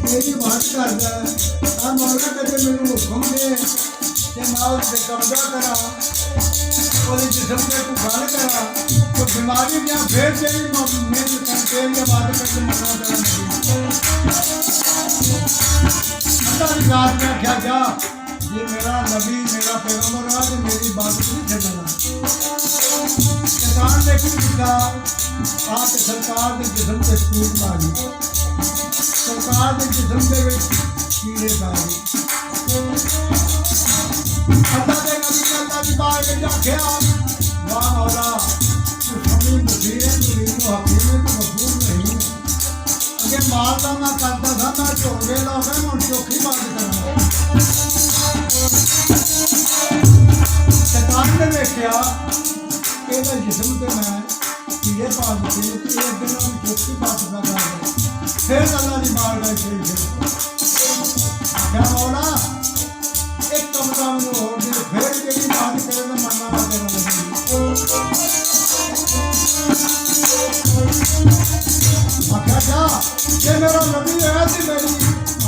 तेरी बात करदा आ मौला कदे मैनू हुक्म दे कि मैं उस पे कब्जा करा और जिस्म पे तू गल करा तो बीमारी क्या फिर तेरी मेरी तेरी बात करके मना करा अल्लाह की रात में क्या जा ये मेरा नबी मेरा पैगंबर है जो मेरी बात नहीं छड़ना शैतान ने की किया आप सरकार के जिस्म से फूक मारी सरकार के जिस्म के कीड़े मारी अल्लाह के नबी ने अल्लाह की बात में आख्या वाह मौला तू हमें मुसीबत मुरीद को हकीम को मफहूम नहीं अगे मारदा ना करदा था मैं झोले ला गया मैं चौकी बंद करना शैतान ने देखा ਇਹਦਾ ਜਿਸਮ ਤੇ ਮੈਂ ਕੀੜੇ ਪਾ ਦਿੱਤੇ ਤੇ ਇੱਕ ਦਿਨ ਉਹ ਚੌਕੀ ਬਾਤ ਦਾ ਕਰ ਫਿਰ ਅੱਲਾ ਦੀ ਮਾਰ ਦਾ ਸ਼ੇਰ ਆਖਿਆ ਮੌਲਾ ਇੱਕ ਕਮਰਾ ਨੂੰ ਹੋਰ ਦੇ ਫਿਰ ਜਿਹੜੀ ਬਾਤ ਕਰੇ ਤਾਂ ਮੰਨਣਾ ਨਾ ਕਰਨਾ ਆਖਿਆ ਜਾ ਜੇ ਮੇਰਾ ਨਬੀ ਹੈ ਤੇ ਮੇਰੀ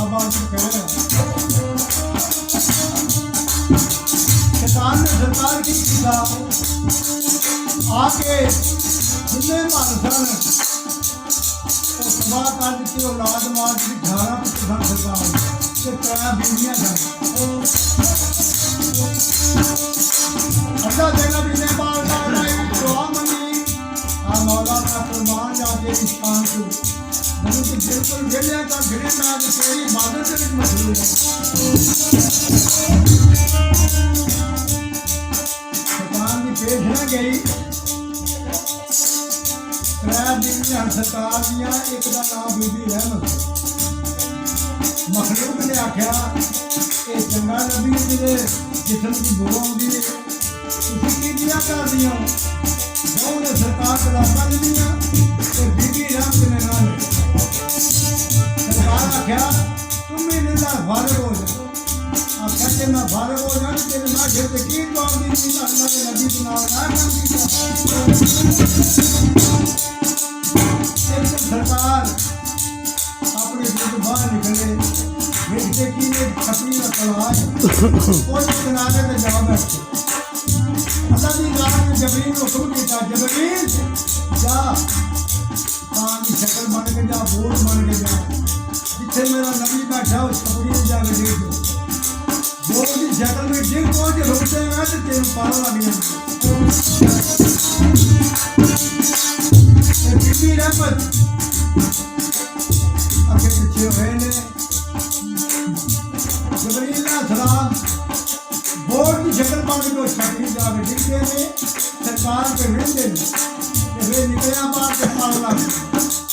ਆਵਾਜ਼ ਕਰੇ शैतान ने सरकार की किया आके जिन्ने मानसन वो तबाह कर दी औलाद मार दी 18% सरकार से 3 बीवियां सन अल्लाह के नबी ने बार-बार दुआ मंगी आ मौला का कुर्बान जाके शान को मैंने तो बिल्कुल गिरया का गिरे मैं तेरी इबादत में मशगूल पेश न गई त्रै बीवियां सरकार दियां एक का नाम बीबी रहमत मखलूक ने आख्या ये चंगा नबी जिहदे जिस्म की बो आउंदी है तुसीं की दिया कर दियां बहु ने सरकार तलाकां दित्तियां ते बीबी रहमत ने ना सरकार आख्या तुम इन्हां दा फारिग हो जा आख्या कि मैं फारिग हो जाऊं तेरे ना घेर के की जवाब दी अल्लाह के नबी के नाल ना कर दी सरकार अपने दिल बाहर निकले देखते कि ये खतरी का तलाश और किनारे पे जा बैठे अल्लाह की रात में जबरील को हुक्म किया जबरील जा कान की शक्ल बन के जा बोल बन के जा जिथे मेरा नबी बैठा उस खतरी में जाके देख दो बोल की शक्ल में जिन को के रुकते हैं तो तेरे पार लग गया बीबी रहमत आगे पीछे हुए ने जबरील सलाम बोर्ड की शक्ल बन के छतरी जाके दिखते ने सरकार के विंदे ने वे निकलिया बाहर के पार लग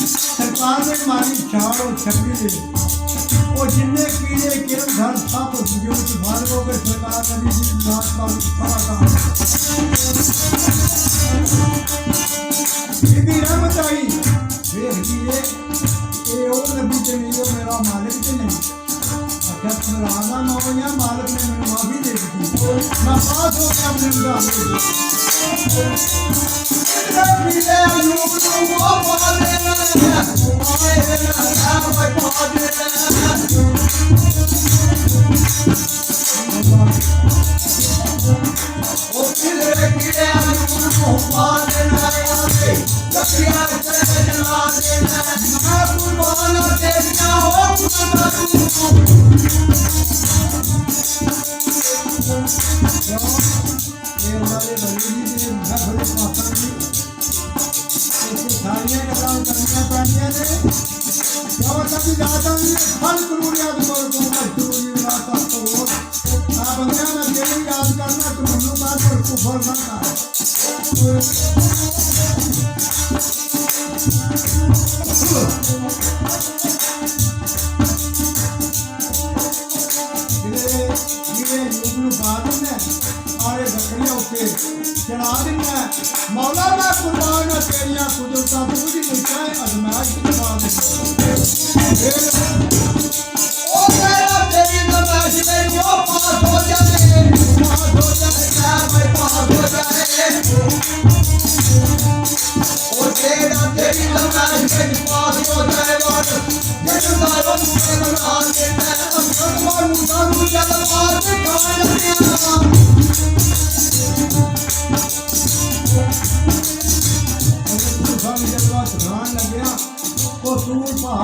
सरकार ने मारी छाड़ और छतरी दे और जिन्ने कीड़े किरण घर सब बुजुर्ग भाग हो गए सरकार नबी जी नाथ पाक सारा काम बीबी रहमत आई देख लिए ये ओ नबी ते नहीं वो मेरा मालिक ते नहीं अच्छा फराना नौया मालिक ने मैंने माफी दे दी मैं पास हो गया अपने मौला मैं कुर्बान तेरिया कुदरता तू जी चाहे अजमाइश ओ तेरा तेरी नमाज में जो पास हो जाए मैं पास हो जाए ओ तेरा तेरी नमाज में पास हो जाए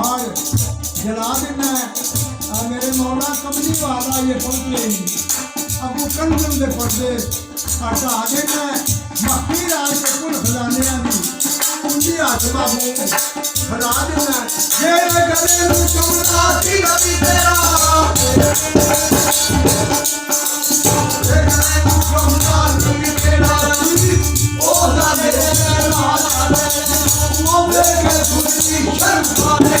पहाड़ जला देना है। मेरे मौला कमली वाला ये पहुंचे अब वो कंजम दे पर्दे हटा देना है। मक्की राज के कुल खजाने आनी कुंजी आत्मा मुंह हटा देना है। ये गले में चुमना थी रवि तेरा ये गले में चुमना थी तेरा ओ दादे वो मेरे खुशी शर्माने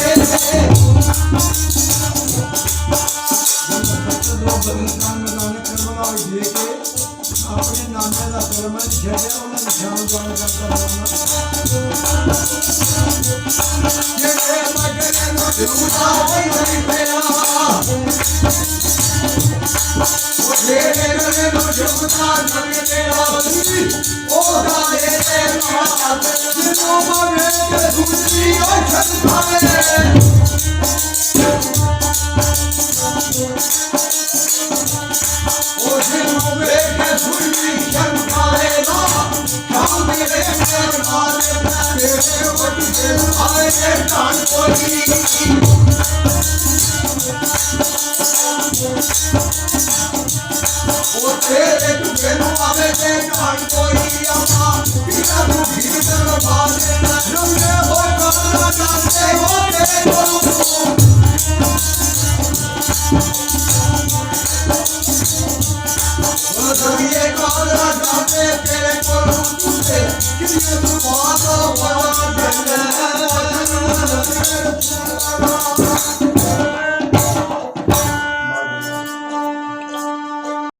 अपने नामे का कर्म छड़े उन्हें ध्यान जान करता रहना ये मगरे नो झूठा नहीं तेरा ओ तेरे गले नो झूठा नहीं तेरा ओ दादे तेरा ओ मगरे खुशी शर्माने